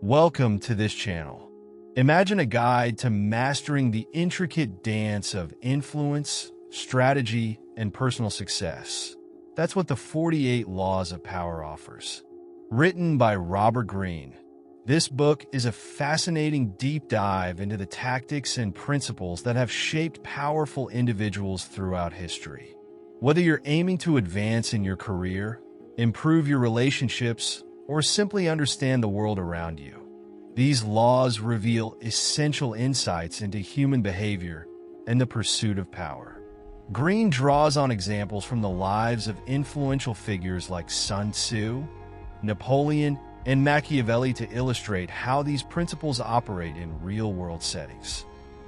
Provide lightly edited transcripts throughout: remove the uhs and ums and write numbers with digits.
Welcome to this channel. Imagine a guide to mastering the intricate dance of influence, strategy, and personal success. That's what the 48 Laws of Power offers. Written by Robert Greene, this book is a fascinating deep dive into the tactics and principles that have shaped powerful individuals throughout history. Whether you're aiming to advance in your career, improve your relationships, or simply understand the world around you, these laws reveal essential insights into human behavior and the pursuit of power. Greene draws on examples from the lives of influential figures like Sun Tzu, Napoleon, and Machiavelli to illustrate how these principles operate in real-world settings.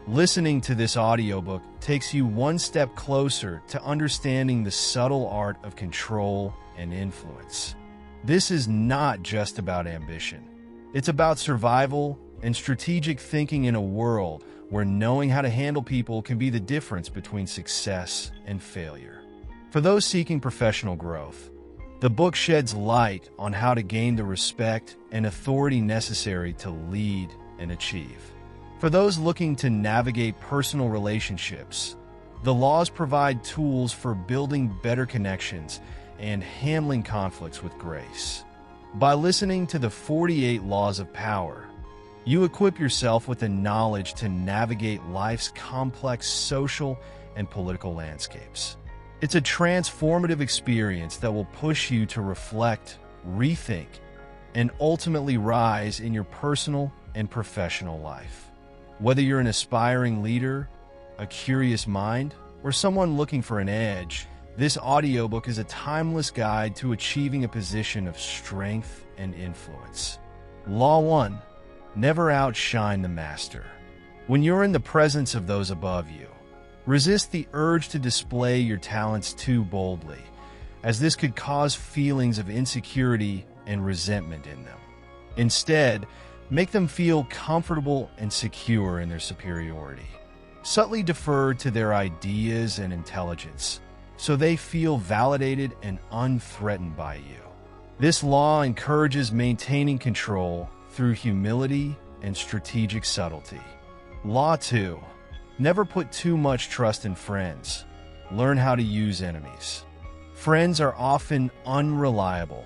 Listening to this audiobook takes you one step closer to understanding the subtle art of control and influence. This is not just about ambition. It's about survival and strategic thinking in a world where knowing how to handle people can be the difference between success and failure. For those seeking professional growth, the book sheds light on how to gain the respect and authority necessary to lead and achieve. For those looking to navigate personal relationships, the laws provide tools for building better connections and handling conflicts with grace. By listening to the 48 Laws of Power, you equip yourself with the knowledge to navigate life's complex social and political landscapes. It's a transformative experience that will push you to reflect, rethink, and ultimately rise in your personal and professional life. Whether you're an aspiring leader, a curious mind, or someone looking for an edge, this audiobook is a timeless guide to achieving a position of strength and influence. Law 1. Never outshine the master. When you're in the presence of those above you, resist the urge to display your talents too boldly, as this could cause feelings of insecurity and resentment in them. Instead, make them feel comfortable and secure in their superiority. Subtly defer to their ideas and intelligence, so they feel validated and unthreatened by you. This law encourages maintaining control through humility and strategic subtlety. Law 2. Never put too much trust in friends. Learn how to use enemies. Friends are often unreliable,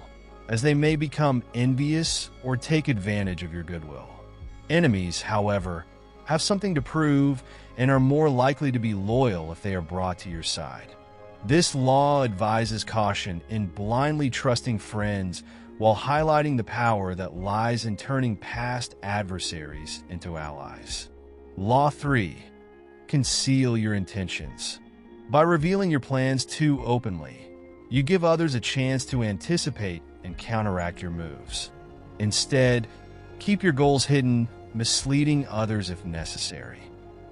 as they may become envious or take advantage of your goodwill. Enemies, however, have something to prove and are more likely to be loyal if they are brought to your side. This law advises caution in blindly trusting friends while highlighting the power that lies in turning past adversaries into allies. Law 3. Conceal your intentions. By revealing your plans too openly, you give others a chance to anticipate and counteract your moves. Instead, keep your goals hidden, misleading others if necessary.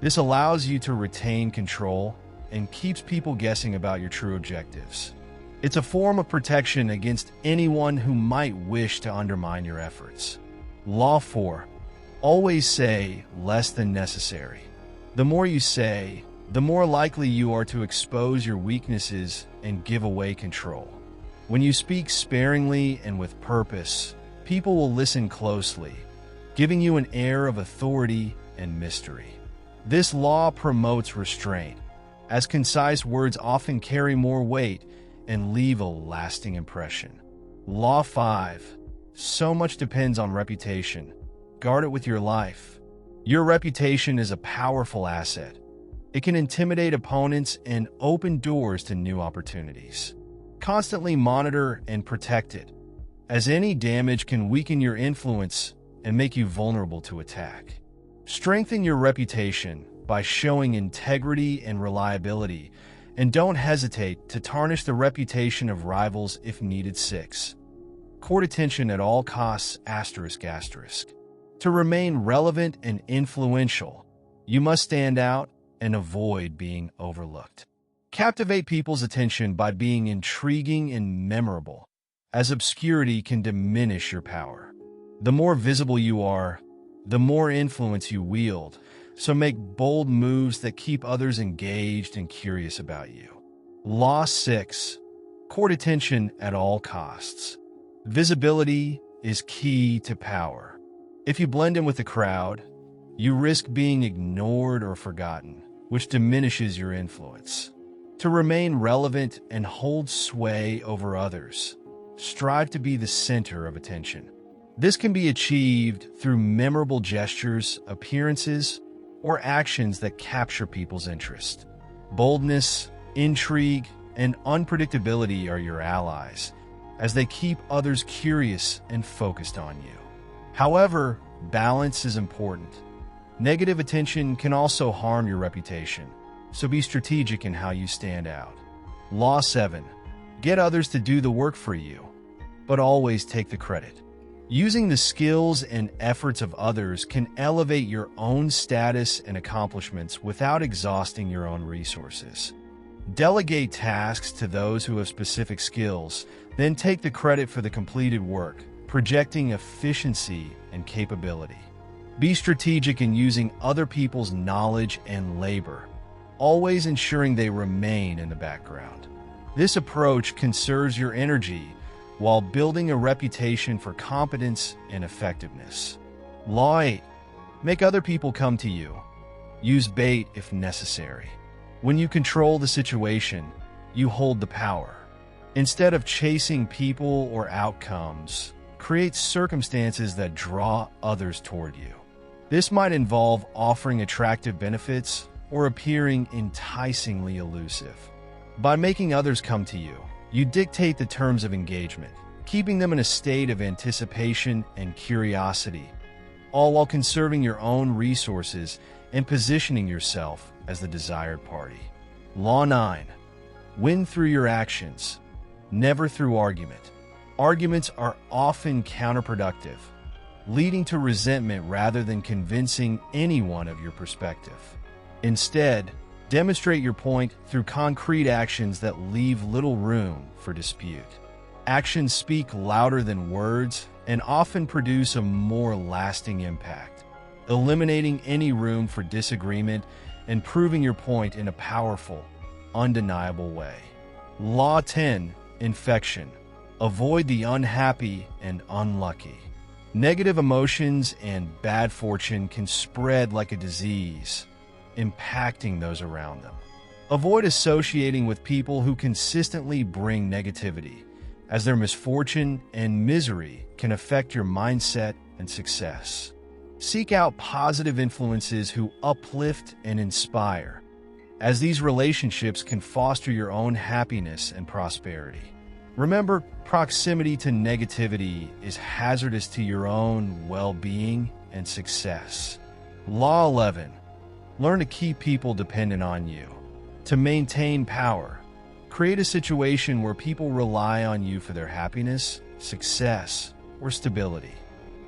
This allows you to retain control and keeps people guessing about your true objectives. It's a form of protection against anyone who might wish to undermine your efforts. Law 4. Always say less than necessary. The more you say, the more likely you are to expose your weaknesses and give away control. When you speak sparingly and with purpose, people will listen closely, giving you an air of authority and mystery. This law promotes restraint, as concise words often carry more weight and leave a lasting impression. Law 5. So much depends on reputation. Guard it with your life. Your reputation is a powerful asset. It can intimidate opponents and open doors to new opportunities. Constantly monitor and protect it, as any damage can weaken your influence and make you vulnerable to attack. Strengthen your reputation by showing integrity and reliability, and don't hesitate to tarnish the reputation of rivals if needed. 6. Court attention at all costs. ****. To remain relevant and influential, you must stand out and avoid being overlooked. Captivate people's attention by being intriguing and memorable, as obscurity can diminish your power. The more visible you are, the more influence you wield, so make bold moves that keep others engaged and curious about you. Law 6. Court attention at all costs. Visibility is key to power. If you blend in with the crowd, you risk being ignored or forgotten, which diminishes your influence. To remain relevant and hold sway over others, strive to be the center of attention. This can be achieved through memorable gestures, appearances, or actions that capture people's interest. Boldness, intrigue, and unpredictability are your allies, as they keep others curious and focused on you. However, balance is important. Negative attention can also harm your reputation, so be strategic in how you stand out. Law 7. Get others to do the work for you, but always take the credit. Using the skills and efforts of others can elevate your own status and accomplishments without exhausting your own resources. Delegate tasks to those who have specific skills, then take the credit for the completed work, projecting efficiency and capability. Be strategic in using other people's knowledge and labor, always ensuring they remain in the background. This approach conserves your energy while building a reputation for competence and effectiveness. Law 8. Make other people come to you. Use bait if necessary. When you control the situation, you hold the power. Instead of chasing people or outcomes, create circumstances that draw others toward you. This might involve offering attractive benefits or appearing enticingly elusive. By making others come to you, you dictate the terms of engagement, keeping them in a state of anticipation and curiosity, all while conserving your own resources and positioning yourself as the desired party. Law 9. Win through your actions, never through argument. Arguments are often counterproductive, leading to resentment rather than convincing anyone of your perspective. Instead, demonstrate your point through concrete actions that leave little room for dispute. Actions speak louder than words and often produce a more lasting impact, eliminating any room for disagreement and proving your point in a powerful, undeniable way. Law 10. Infection. Avoid the unhappy and unlucky. Negative emotions and bad fortune can spread like a disease, impacting those around them. Avoid associating with people who consistently bring negativity, as their misfortune and misery can affect your mindset and success. Seek out positive influences who uplift and inspire, as these relationships can foster your own happiness and prosperity. Remember, proximity to negativity is hazardous to your own well-being and success. Law 11. Learn to keep people dependent on you. To maintain power, create a situation where people rely on you for their happiness, success, or stability.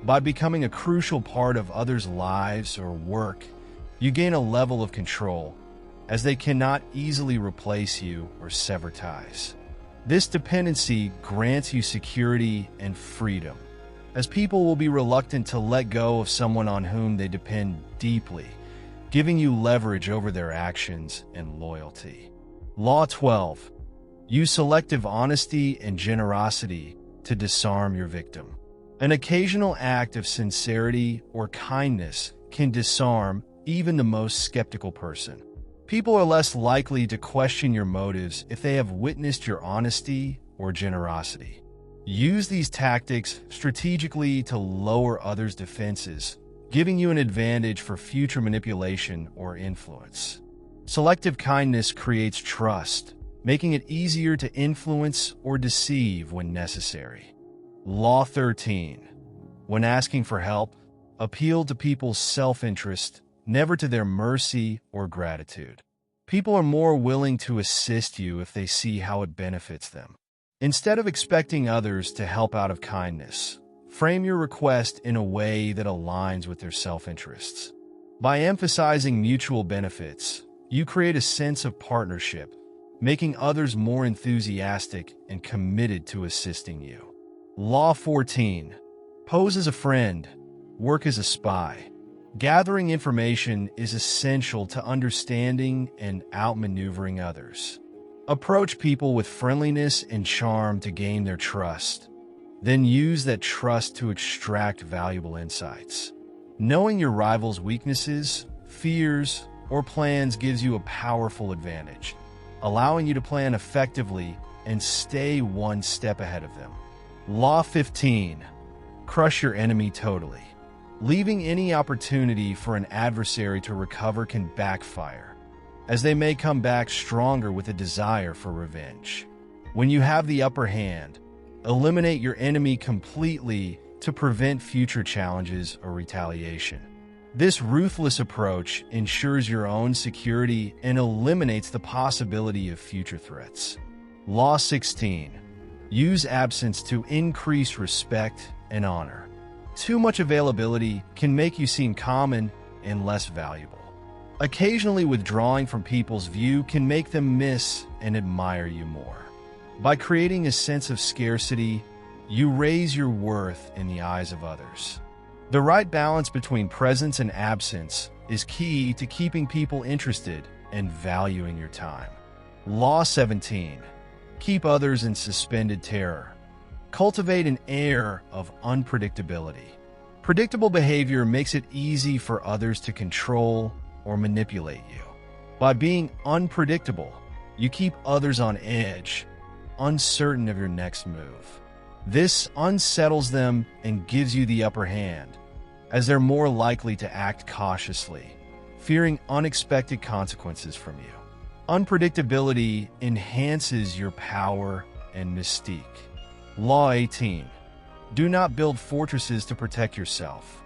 By becoming a crucial part of others' lives or work, you gain a level of control, as they cannot easily replace you or sever ties. This dependency grants you security and freedom, as people will be reluctant to let go of someone on whom they depend deeply, giving you leverage over their actions and loyalty. Law 12. Use selective honesty and generosity to disarm your victim. An occasional act of sincerity or kindness can disarm even the most skeptical person. People are less likely to question your motives if they have witnessed your honesty or generosity. Use these tactics strategically to lower others' defenses, giving you an advantage for future manipulation or influence. Selective kindness creates trust, making it easier to influence or deceive when necessary. Law 13. When asking for help, appeal to people's self-interest, never to their mercy or gratitude. People are more willing to assist you if they see how it benefits them. Instead of expecting others to help out of kindness, frame your request in a way that aligns with their self-interests. By emphasizing mutual benefits, you create a sense of partnership, making others more enthusiastic and committed to assisting you. Law 14. Pose as a friend, work as a spy. Gathering information is essential to understanding and outmaneuvering others. Approach people with friendliness and charm to gain their trust, Then use that trust to extract valuable insights. Knowing your rival's weaknesses, fears, or plans gives you a powerful advantage, allowing you to plan effectively and stay one step ahead of them. Law 15. Crush your enemy totally. Leaving any opportunity for an adversary to recover can backfire, as they may come back stronger with a desire for revenge. When you have the upper hand, eliminate your enemy completely to prevent future challenges or retaliation. This ruthless approach ensures your own security and eliminates the possibility of future threats. Law 16. Use absence to increase respect and honor. Too much availability can make you seem common and less valuable. Occasionally withdrawing from people's view can make them miss and admire you more. By creating a sense of scarcity, you raise your worth in the eyes of others. The right balance between presence and absence is key to keeping people interested and valuing your time. Law 17. Keep others in suspended terror. Cultivate an air of unpredictability. Predictable behavior makes it easy for others to control or manipulate you. By being unpredictable, you keep others on edge, uncertain of your next move. This unsettles them and gives you the upper hand, as they're more likely to act cautiously, fearing unexpected consequences from you. Unpredictability enhances your power and mystique. Law 18. Do not build fortresses to protect yourself.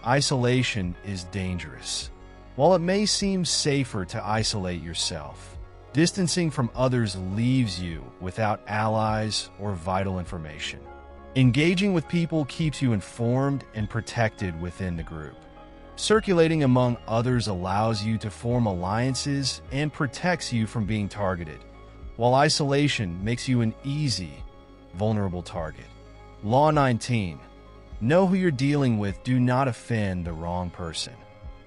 Isolation is dangerous. While it may seem safer to isolate yourself, distancing from others leaves you without allies or vital information. Engaging with people keeps you informed and protected within the group. Circulating among others allows you to form alliances and protects you from being targeted, while isolation makes you an easy, vulnerable target. Law 19. Know who you're dealing with. Do not offend the wrong person.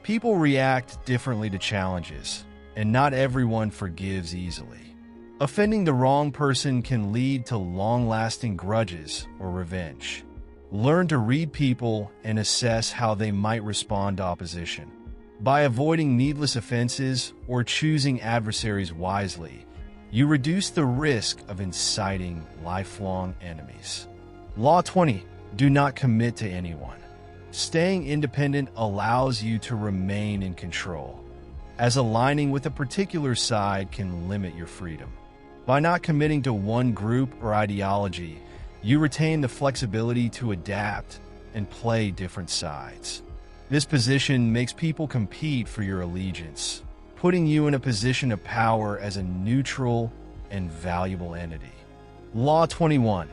People react differently to challenges, and not everyone forgives easily. Offending the wrong person can lead to long-lasting grudges or revenge. Learn to read people and assess how they might respond to opposition. By avoiding needless offenses or choosing adversaries wisely, you reduce the risk of inciting lifelong enemies. Law 20. Do not commit to anyone. Staying independent allows you to remain in control, as aligning with a particular side can limit your freedom. By not committing to one group or ideology, you retain the flexibility to adapt and play different sides. This position makes people compete for your allegiance, putting you in a position of power as a neutral and valuable entity. Law 21.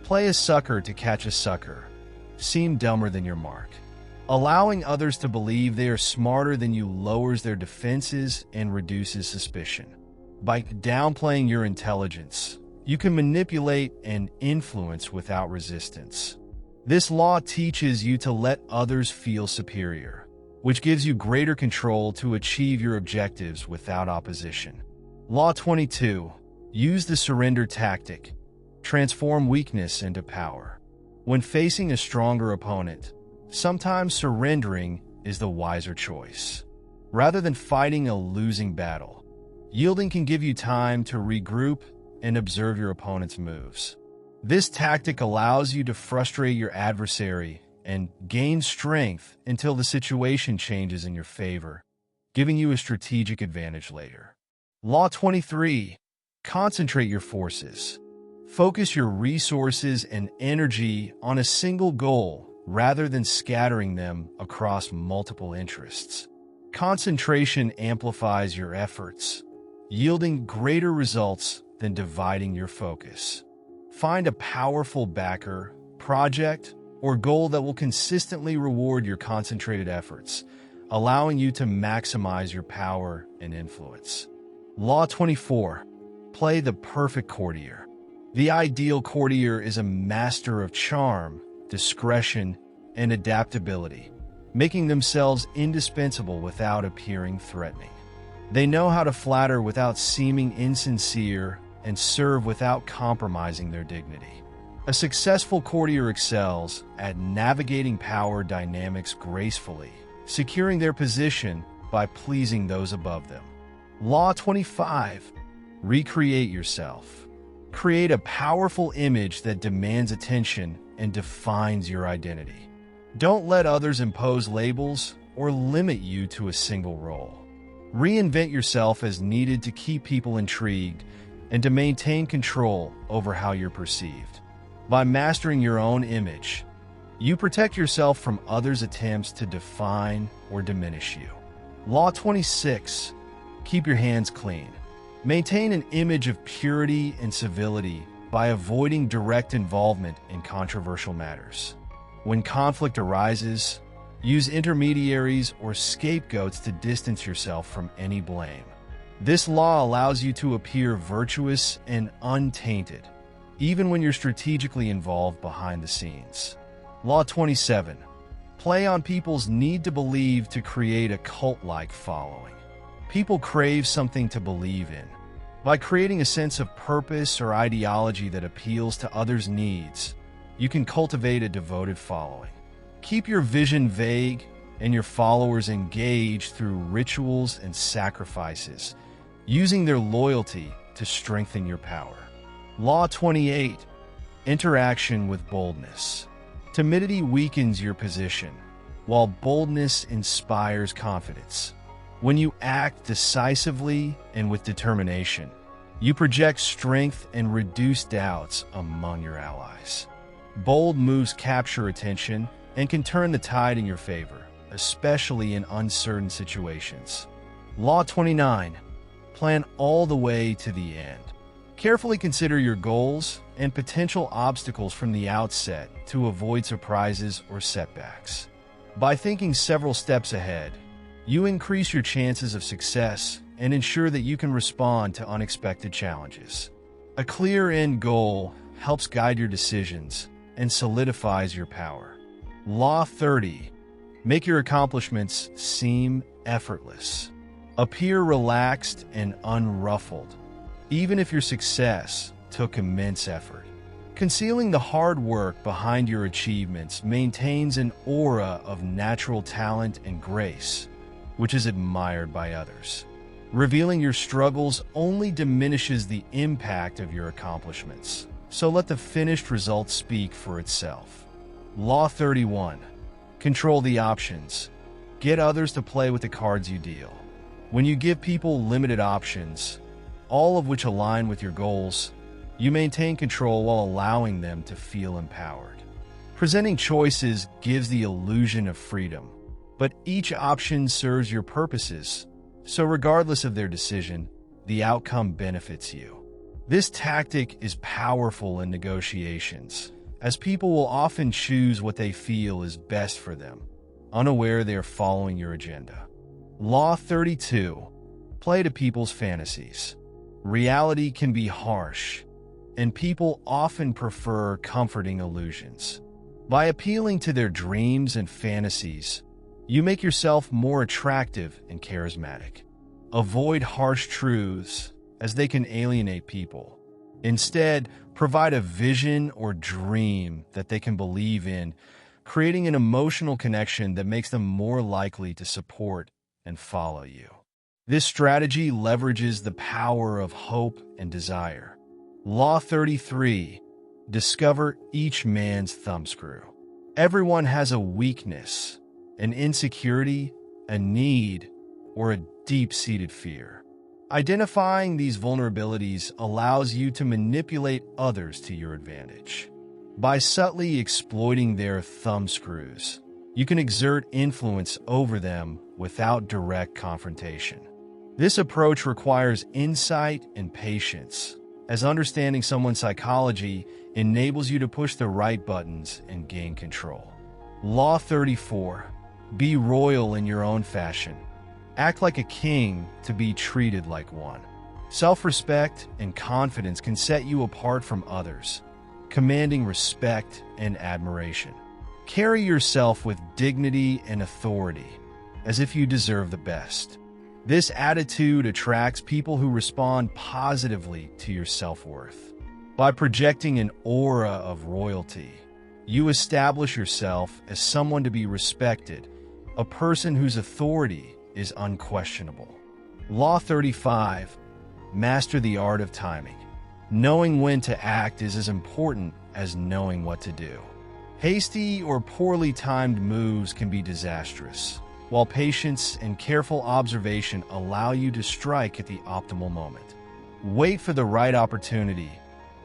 Play a sucker to catch a sucker. Seem dumber than your mark. Allowing others to believe they are smarter than you lowers their defenses and reduces suspicion. By downplaying your intelligence, you can manipulate and influence without resistance. This law teaches you to let others feel superior, which gives you greater control to achieve your objectives without opposition. Law 22. Use the surrender tactic. Transform weakness into power. When facing a stronger opponent, sometimes surrendering is the wiser choice. Rather than fighting a losing battle, yielding can give you time to regroup and observe your opponent's moves. This tactic allows you to frustrate your adversary and gain strength until the situation changes in your favor, giving you a strategic advantage later. Law 23. Concentrate your forces. Focus your resources and energy on a single goal rather than scattering them across multiple interests. Concentration amplifies your efforts, yielding greater results than dividing your focus. Find a powerful backer, project, or goal that will consistently reward your concentrated efforts, allowing you to maximize your power and influence. Law 24. Play the perfect courtier. The ideal courtier is a master of charm, discretion, and adaptability, making themselves indispensable without appearing threatening. They know how to flatter without seeming insincere and serve without compromising their dignity. A successful courtier excels at navigating power dynamics gracefully, securing their position by pleasing those above them. Law 25. Recreate yourself. Create a powerful image that demands attention and defines your identity. Don't let others impose labels or limit you to a single role. Reinvent yourself as needed to keep people intrigued and to maintain control over how you're perceived. By mastering your own image, you protect yourself from others' attempts to define or diminish you. Law 26. Keep your hands clean. Maintain an image of purity and civility by avoiding direct involvement in controversial matters. When conflict arises, use intermediaries or scapegoats to distance yourself from any blame. This law allows you to appear virtuous and untainted, even when you're strategically involved behind the scenes. Law 27. Play on people's need to believe to create a cult-like following. People crave something to believe in. By creating a sense of purpose or ideology that appeals to others' needs, you can cultivate a devoted following. Keep your vision vague and your followers engaged through rituals and sacrifices, using their loyalty to strengthen your power. Law 28. Interaction with boldness. Timidity weakens your position, while boldness inspires confidence. When you act decisively and with determination, you project strength and reduce doubts among your allies. Bold moves capture attention and can turn the tide in your favor, especially in uncertain situations. Law 29. Plan all the way to the end. Carefully consider your goals and potential obstacles from the outset to avoid surprises or setbacks. By thinking several steps ahead, you increase your chances of success and ensure that you can respond to unexpected challenges. A clear end goal helps guide your decisions and solidifies your power. Law 30. Make your accomplishments seem effortless. Appear relaxed and unruffled, even if your success took immense effort. Concealing the hard work behind your achievements maintains an aura of natural talent and grace, which is admired by others. Revealing your struggles only diminishes the impact of your accomplishments, so let the finished result speak for itself. Law 31. Control the options. Get others to play with the cards you deal. When you give people limited options, all of which align with your goals, you maintain control while allowing them to feel empowered. Presenting choices gives the illusion of freedom, but each option serves your purposes, so regardless of their decision, the outcome benefits you. This tactic is powerful in negotiations, as people will often choose what they feel is best for them, unaware they are following your agenda. Law 32. Play to people's fantasies. Reality can be harsh, and people often prefer comforting illusions. By appealing to their dreams and fantasies, you make yourself more attractive and charismatic. Avoid harsh truths, as they can alienate people. Instead, provide a vision or dream that they can believe in, creating an emotional connection that makes them more likely to support and follow you. This strategy leverages the power of hope and desire. Law 33. Discover each man's thumbscrew. Everyone has a weakness, an insecurity, a need, or a deep-seated fear. Identifying these vulnerabilities allows you to manipulate others to your advantage. By subtly exploiting their thumbscrews, you can exert influence over them without direct confrontation. This approach requires insight and patience, as understanding someone's psychology enables you to push the right buttons and gain control. Law 34. Be royal in your own fashion. Act like a king to be treated like one. Self-respect and confidence can set you apart from others, commanding respect and admiration. Carry yourself with dignity and authority, as if you deserve the best. This attitude attracts people who respond positively to your self-worth. By projecting an aura of royalty, you establish yourself as someone to be respected, a person whose authority is unquestionable. Law 35. Master the art of timing. Knowing when to act is as important as knowing what to do. Hasty or poorly timed moves can be disastrous, while patience and careful observation allow you to strike at the optimal moment. Wait for the right opportunity,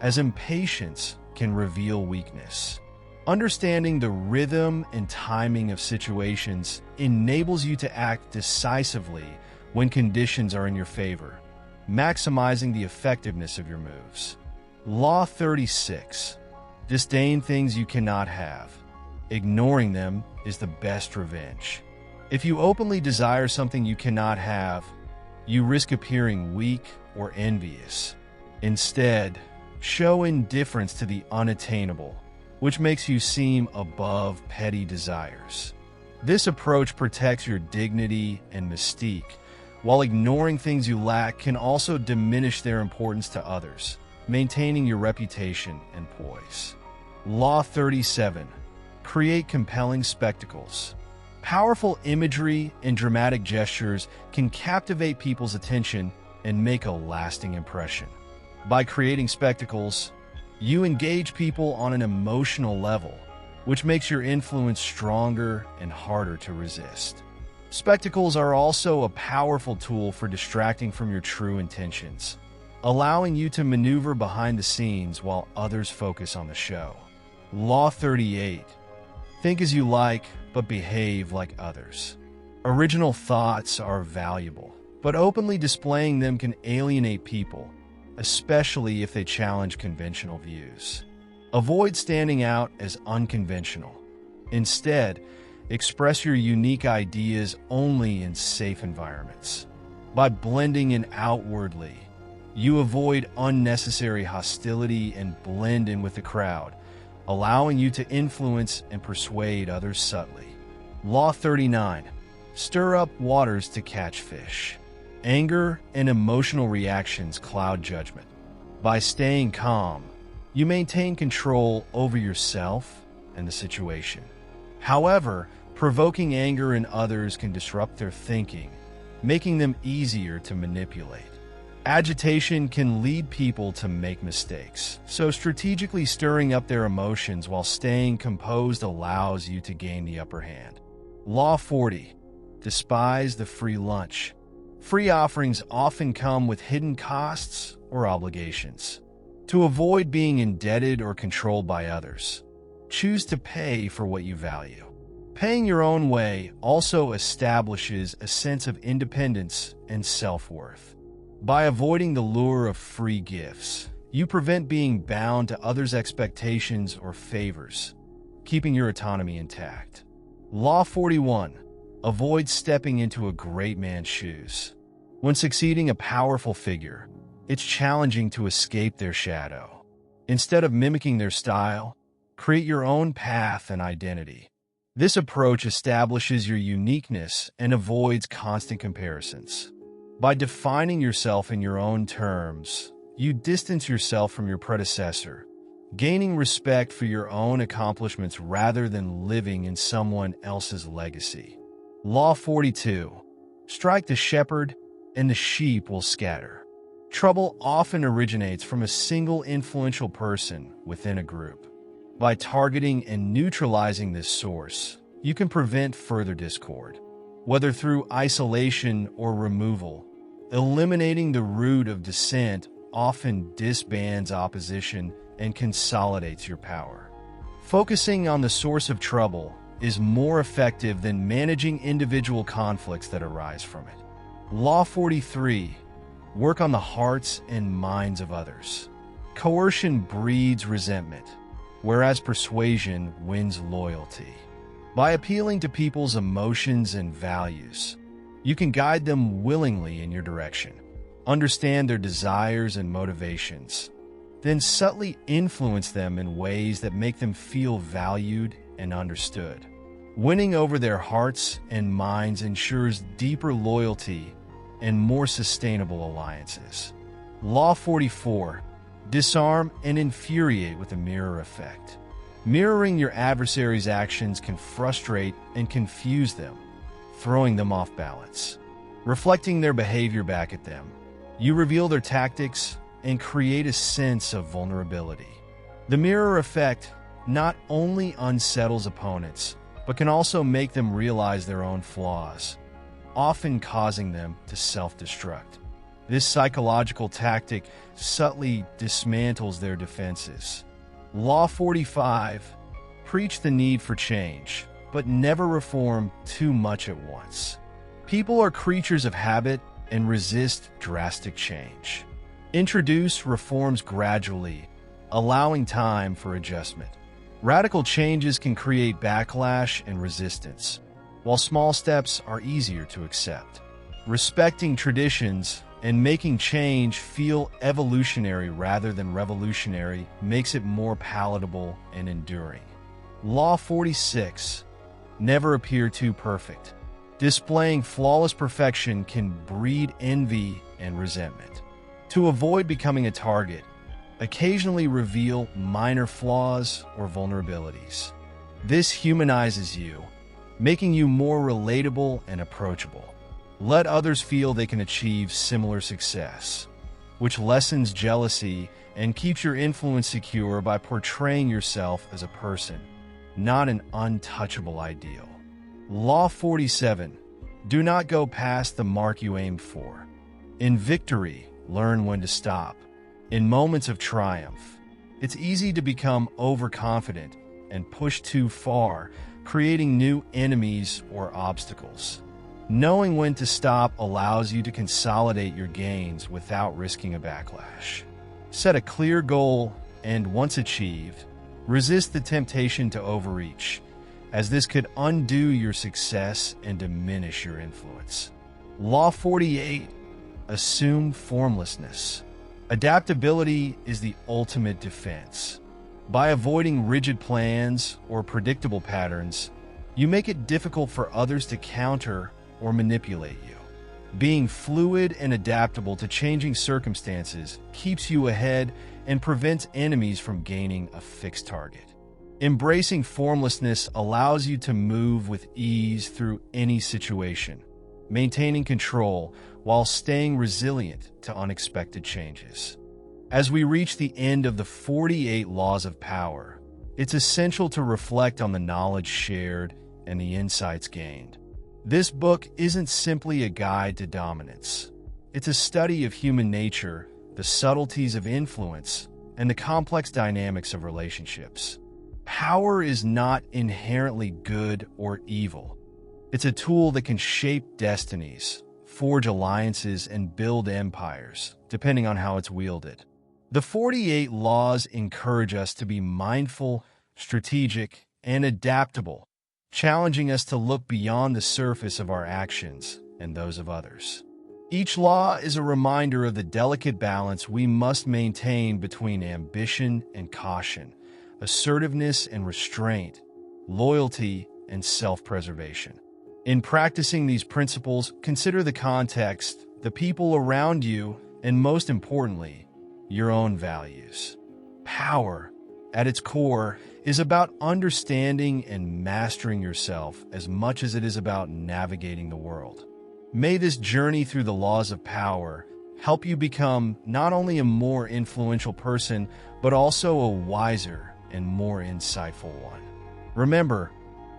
as impatience can reveal weakness. Understanding the rhythm and timing of situations enables you to act decisively when conditions are in your favor, maximizing the effectiveness of your moves. Law 36. Disdain things you cannot have. Ignoring them is the best revenge. If you openly desire something you cannot have, you risk appearing weak or envious. Instead, show indifference to the unattainable, which makes you seem above petty desires. This approach protects your dignity and mystique, while ignoring things you lack can also diminish their importance to others, maintaining your reputation and poise. Law 37. Create compelling spectacles. Powerful imagery and dramatic gestures can captivate people's attention and make a lasting impression. By creating spectacles, you engage people on an emotional level, which makes your influence stronger and harder to resist. Spectacles are also a powerful tool for distracting from your true intentions, allowing you to maneuver behind the scenes while others focus on the show. Law 38. Think as you like, but behave like others. Original thoughts are valuable, but openly displaying them can alienate people, especially if they challenge conventional views. Avoid standing out as unconventional. Instead, express your unique ideas only in safe environments. By blending in outwardly, you avoid unnecessary hostility and blend in with the crowd, allowing you to influence and persuade others subtly. Law 39. Stir up waters to catch fish. Anger and emotional reactions cloud judgment. By staying calm, you maintain control over yourself and the situation. However, provoking anger in others can disrupt their thinking, making them easier to manipulate. Agitation can lead people to make mistakes, so strategically stirring up their emotions while staying composed allows you to gain the upper hand. Law 40. Despise the free lunch. Free offerings often come with hidden costs or obligations. To avoid being indebted or controlled by others, choose to pay for what you value. Paying your own way also establishes a sense of independence and self-worth. By avoiding the lure of free gifts, you prevent being bound to others' expectations or favors, keeping your autonomy intact. Law 41. Avoid stepping into a great man's shoes. When succeeding a powerful figure, it's challenging to escape their shadow. Instead of mimicking their style, create your own path and identity. This approach establishes your uniqueness and avoids constant comparisons. By defining yourself in your own terms, you distance yourself from your predecessor, gaining respect for your own accomplishments rather than living in someone else's legacy. Law 42. Strike the shepherd, and the sheep will scatter. Trouble often originates from a single influential person within a group. By targeting and neutralizing this source, you can prevent further discord. Whether through isolation or removal, eliminating the root of dissent often disbands opposition and consolidates your power. Focusing on the source of trouble is more effective than managing individual conflicts that arise from it. Law 43. Work on the hearts and minds of others. Coercion breeds resentment, whereas persuasion wins loyalty. By appealing to people's emotions and values, you can guide them willingly in your direction, understand their desires and motivations, then subtly influence them in ways that make them feel valued and understood. Winning over their hearts and minds ensures deeper loyalty and more sustainable alliances. Law 44. disarm, and infuriate with a mirror effect. Mirroring your adversary's actions can frustrate and confuse them, throwing them off balance. Reflecting their behavior back at them, you reveal their tactics and create a sense of vulnerability. The mirror effect not only unsettles opponents, but can also make them realize their own flaws, often causing them to self-destruct. This psychological tactic subtly dismantles their defenses. Law 45: preach the need for change, but never reform too much at once. People are creatures of habit and resist drastic change. Introduce reforms gradually, allowing time for adjustment. Radical changes can create backlash and resistance, while small steps are easier to accept. Respecting traditions and making change feel evolutionary rather than revolutionary makes it more palatable and enduring. Law 46: never appear too perfect. Displaying flawless perfection can breed envy and resentment. To avoid becoming a target, occasionally reveal minor flaws or vulnerabilities. This humanizes you, making you more relatable and approachable. Let others feel they can achieve similar success, which lessens jealousy and keeps your influence secure by portraying yourself as a person, not an untouchable ideal. Law 47: do not go past the mark you aimed for. In victory, learn when to stop. In moments of triumph, it's easy to become overconfident and push too far, creating new enemies or obstacles. Knowing when to stop allows you to consolidate your gains without risking a backlash. Set a clear goal and, once achieved, resist the temptation to overreach, as this could undo your success and diminish your influence. Law 48: assume formlessness. Adaptability is the ultimate defense. By avoiding rigid plans or predictable patterns, you make it difficult for others to counter or manipulate you. Being fluid and adaptable to changing circumstances keeps you ahead and prevents enemies from gaining a fixed target. Embracing formlessness allows you to move with ease through any situation, maintaining control while staying resilient to unexpected changes. As we reach the end of the 48 laws of power, it's essential to reflect on the knowledge shared and the insights gained. This book isn't simply a guide to dominance. It's a study of human nature, the subtleties of influence, and the complex dynamics of relationships. Power is not inherently good or evil. It's a tool that can shape destinies, forge alliances, and build empires, depending on how it's wielded. The 48 laws encourage us to be mindful, strategic, and adaptable, challenging us to look beyond the surface of our actions and those of others. Each law is a reminder of the delicate balance we must maintain between ambition and caution, assertiveness and restraint, loyalty and self-preservation. In practicing these principles, consider the context, the people around you, and most importantly, your own values. Power, at its core, is about understanding and mastering yourself as much as it is about navigating the world. May this journey through the laws of power help you become not only a more influential person, but also a wiser and more insightful one. Remember,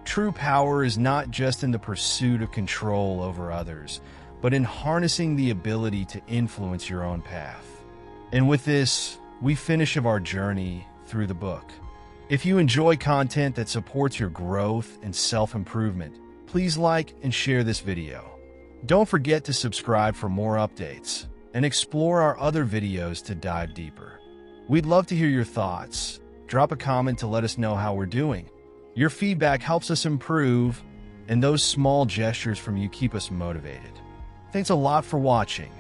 true power is not just in the pursuit of control over others, but in harnessing the ability to influence your own path. And with this, we finish our journey through the book. If you enjoy content that supports your growth and self-improvement, please like and share this video. Don't forget to subscribe for more updates and explore our other videos to dive deeper. We'd love to hear your thoughts. Drop a comment to let us know how we're doing. Your feedback helps us improve, and those small gestures from you keep us motivated. Thanks a lot for watching.